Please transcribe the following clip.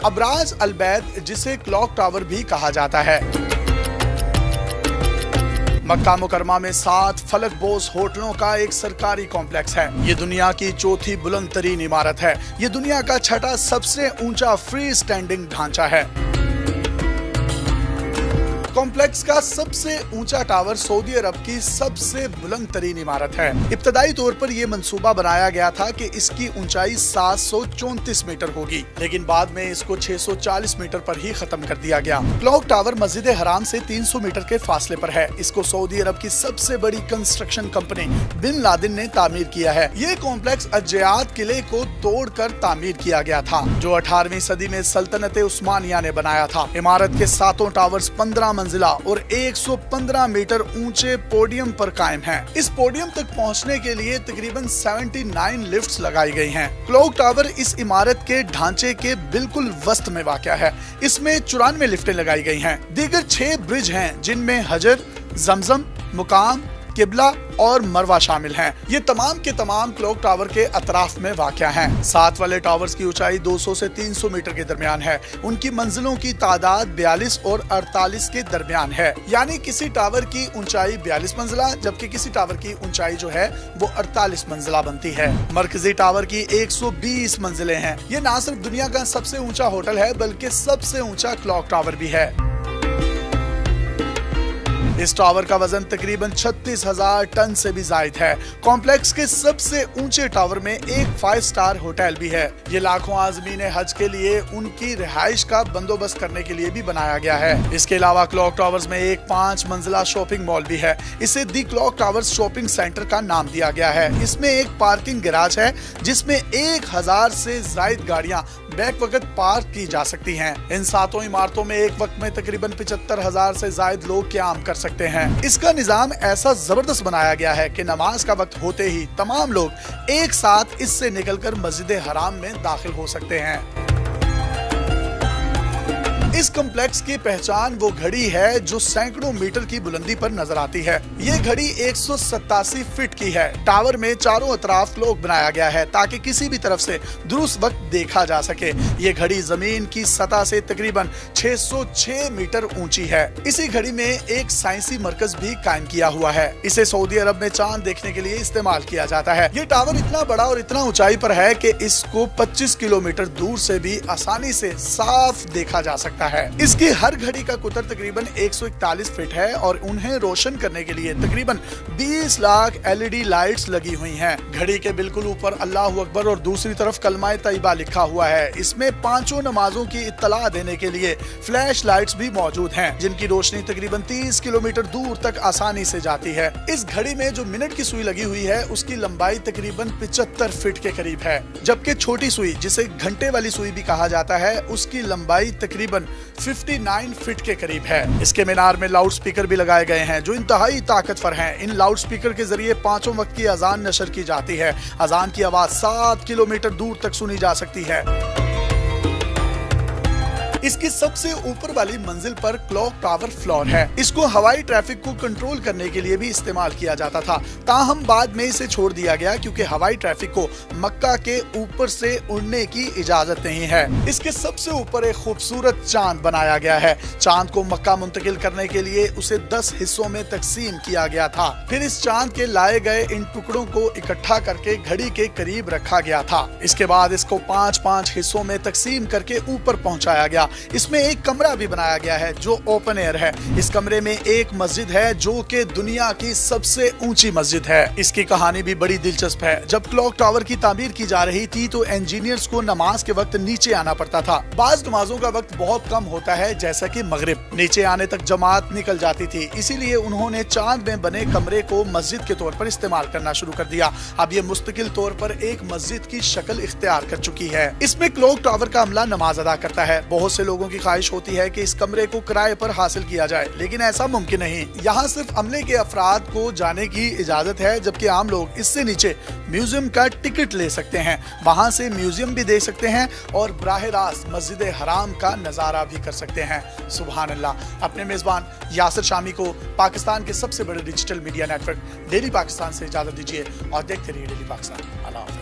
अब्राज अल-बैत, जिसे clock tower भी कहा जाता है। मक्का मुकरमा में 7 फलकबोस होटलों का एक सरकारी कॉम्प्लेक्स है। ये दुनिया की चौथी बुलंद तरीन इमारत है। ये दुनिया का छठा सबसे ऊंचा फ्री स्टैंडिंग ढांचा है। कॉम्प्लेक्स का सबसे ऊंचा टावर सऊदी अरब की सबसे बुलंद तरीन इमारत है। इब्तदाई तौर पर यह मंसूबा बनाया गया था कि इसकी ऊंचाई 734 मीटर होगी, लेकिन बाद में इसको 640 मीटर पर ही खत्म कर दिया गया। क्लॉक टावर मस्जिद हराम से 300 मीटर के फासले पर है। इसको सऊदी अरब की सबसे बड़ी कंस्ट्रक्शन कंपनी बिन लादेन ने तामीर किया है। ये कॉम्प्लेक्स अज्जात किले को तोड़कर तामीर किया गया था, जो 18वीं सदी में सल्तनत उस्मानिया ने बनाया था। इमारत के 7 टावर्स 15 मंजिला और 115 मीटर ऊंचे पोडियम पर कायम हैं। इस पोडियम तक पहुंचने के लिए तकरीबन 79 लिफ्ट्स लगाई गई हैं। क्लॉक टावर इस इमारत के ढांचे के बिल्कुल वस्त में वाक़या है। इसमें 94 लिफ्टें लगाई गई हैं। दीगर 6 ब्रिज हैं, जिनमें हजर, जमजम, मुकाम, किबला और मरवा शामिल हैं। ये तमाम के तमाम क्लॉक टावर के अतराफ में वाक़या हैं। 7 वाले टावर्स की ऊंचाई 200 से 300 मीटर के दरमियान है। उनकी मंजिलों की तादाद 42 और 48 के दरमियान है। यानी किसी टावर की ऊंचाई 42 मंजिला, जबकि किसी टावर की ऊंचाई जो है वो 48 मंजिला बनती है। मरकजी टावर की 120 मंजिलें हैं। ये न सिर्फ दुनिया का सबसे ऊंचा होटल है, बल्कि सबसे ऊंचा क्लॉक टावर भी है। इस टावर का वजन तकरीबन 36,000 टन से भी जायद है। कॉम्प्लेक्स के सबसे ऊंचे टावर में एक 5 स्टार होटल भी है। ये लाखों आज़मीन हज के लिए उनकी रिहाइश का बंदोबस्त करने के लिए भी बनाया गया है। इसके अलावा क्लॉक टावर्स में एक 5 मंजिला शॉपिंग मॉल भी है। इसे दी क्लॉक टावर्स शॉपिंग सेंटर का नाम दिया गया है। इसमें एक पार्किंग गैराज है, जिसमें 1000 से जायद गाड़ियां बैक वक्त पार्क की जा सकती हैं। इन 7 इमारतों में एक वक्त में तकरीबन 75,000 से जायद लोग क़याम कर सकते हैं। इसका निजाम ऐसा जबरदस्त बनाया गया है कि नमाज का वक्त होते ही तमाम लोग एक साथ इससे निकलकर मस्जिद हराम में दाखिल हो सकते हैं। इस कॉम्प्लेक्स की पहचान वो घड़ी है जो सैकड़ों मीटर की बुलंदी पर नजर आती है। ये घड़ी 187 फीट की है। टावर में चारों अतराफ क्लॉक बनाया गया है ताकि किसी भी तरफ से दुरुस्त वक्त देखा जा सके। ये घड़ी जमीन की सतह से तकरीबन 606 मीटर ऊंची है। इसी घड़ी में एक साइंसी मरकज भी कायम किया हुआ है। इसे सऊदी अरब में चांद देखने के लिए इस्तेमाल किया जाता है। ये टावर इतना बड़ा और इतना ऊंचाई पर है कि इसको 25 किलोमीटर दूर से भी आसानी से साफ देखा जा सकता है। इसकी हर घड़ी का कुतर तकरीबन 141 फीट है और उन्हें रोशन करने के लिए तकरीबन 20 लाख LED लाइट्स लगी हुई हैं। घड़ी के बिल्कुल ऊपर अल्लाहु अकबर और दूसरी तरफ कलमा तैयबा लिखा हुआ है। इसमें 5 नमाजों की इत्तला देने के लिए फ्लैश लाइट्स भी मौजूद हैं, जिनकी रोशनी तकरीबन 30 किलोमीटर दूर तक आसानी से जाती है। इस घड़ी में जो मिनट की सुई लगी हुई है, उसकी लंबाई तकरीबन 75 फीट के करीब है, जबकि छोटी सुई, जिसे घंटे वाली सुई भी कहा जाता है, उसकी लंबाई तकरीबन 59 फीट के करीब है। इसके मीनार में लाउड स्पीकर भी लगाए गए हैं जो इंतहाई ताकतवर हैं। इन लाउड स्पीकर के जरिए 5 वक्त की अजान नशर की जाती है। अजान की आवाज 7 किलोमीटर दूर तक सुनी जा सकती है। इसकी सबसे ऊपर वाली मंजिल पर क्लॉक टावर फ्लोर है। इसको हवाई ट्रैफिक को कंट्रोल करने के लिए भी इस्तेमाल किया जाता था, ताहम बाद में इसे छोड़ दिया गया क्योंकि हवाई ट्रैफिक को मक्का के ऊपर से उड़ने की इजाजत नहीं है। इसके सबसे ऊपर एक खूबसूरत चांद बनाया गया है। चांद को मक्का मुंतकिल करने के लिए उसे 10 हिस्सों में तकसीम किया गया था। फिर इस चांद के लाए गए इन टुकड़ों को इकट्ठा करके घड़ी के करीब रखा गया था। इसके बाद इसको 5-5 हिस्सों में तकसीम करके ऊपर पहुंचाया गया। इसमें एक कमरा भी बनाया गया है जो ओपन एयर है। इस कमरे में एक मस्जिद है जो कि दुनिया की सबसे ऊंची मस्जिद है। इसकी कहानी भी बड़ी दिलचस्प है। जब क्लॉक टावर की तामीर की जा रही थी तो इंजीनियर्स को नमाज के वक्त नीचे आना पड़ता था। बाज नमाजों का वक्त बहुत कम होता है, जैसा कि मगरिब। नीचे आने तक जमात निकल जाती थी, इसीलिए उन्होंने चांद में बने कमरे को मस्जिद के तौर पर इस्तेमाल करना शुरू कर दिया। अब ये मुस्तकिल तौर पर एक मस्जिद की शक्ल इख्तियार कर चुकी है। इसमें क्लॉक टावर का अमला नमाज अदा करता है। बहुत से लोगों की ख्वाहिश होती है कि इस कमरे को किराए पर हासिल किया जाए, लेकिन ऐसा मुमकिन नहीं। यहाँ सिर्फ अमले के अफराद को जाने की इजाजत है, जबकि आम लोग इससे नीचे म्यूजियम का टिकट ले सकते हैं। वहाँ से म्यूजियम भी देख सकते हैं और बराह रास्त मस्जिद हराम का नजारा भी कर सकते हैं। सुभान अल्लाह। अपने मेजबान यासिर शामी को पाकिस्तान के सबसे बड़े digital media network daily Pakistan से इजाजत दीजिए और देखते रहिए डेली पाकिस्तान। अल्लाह हाफ़िज़।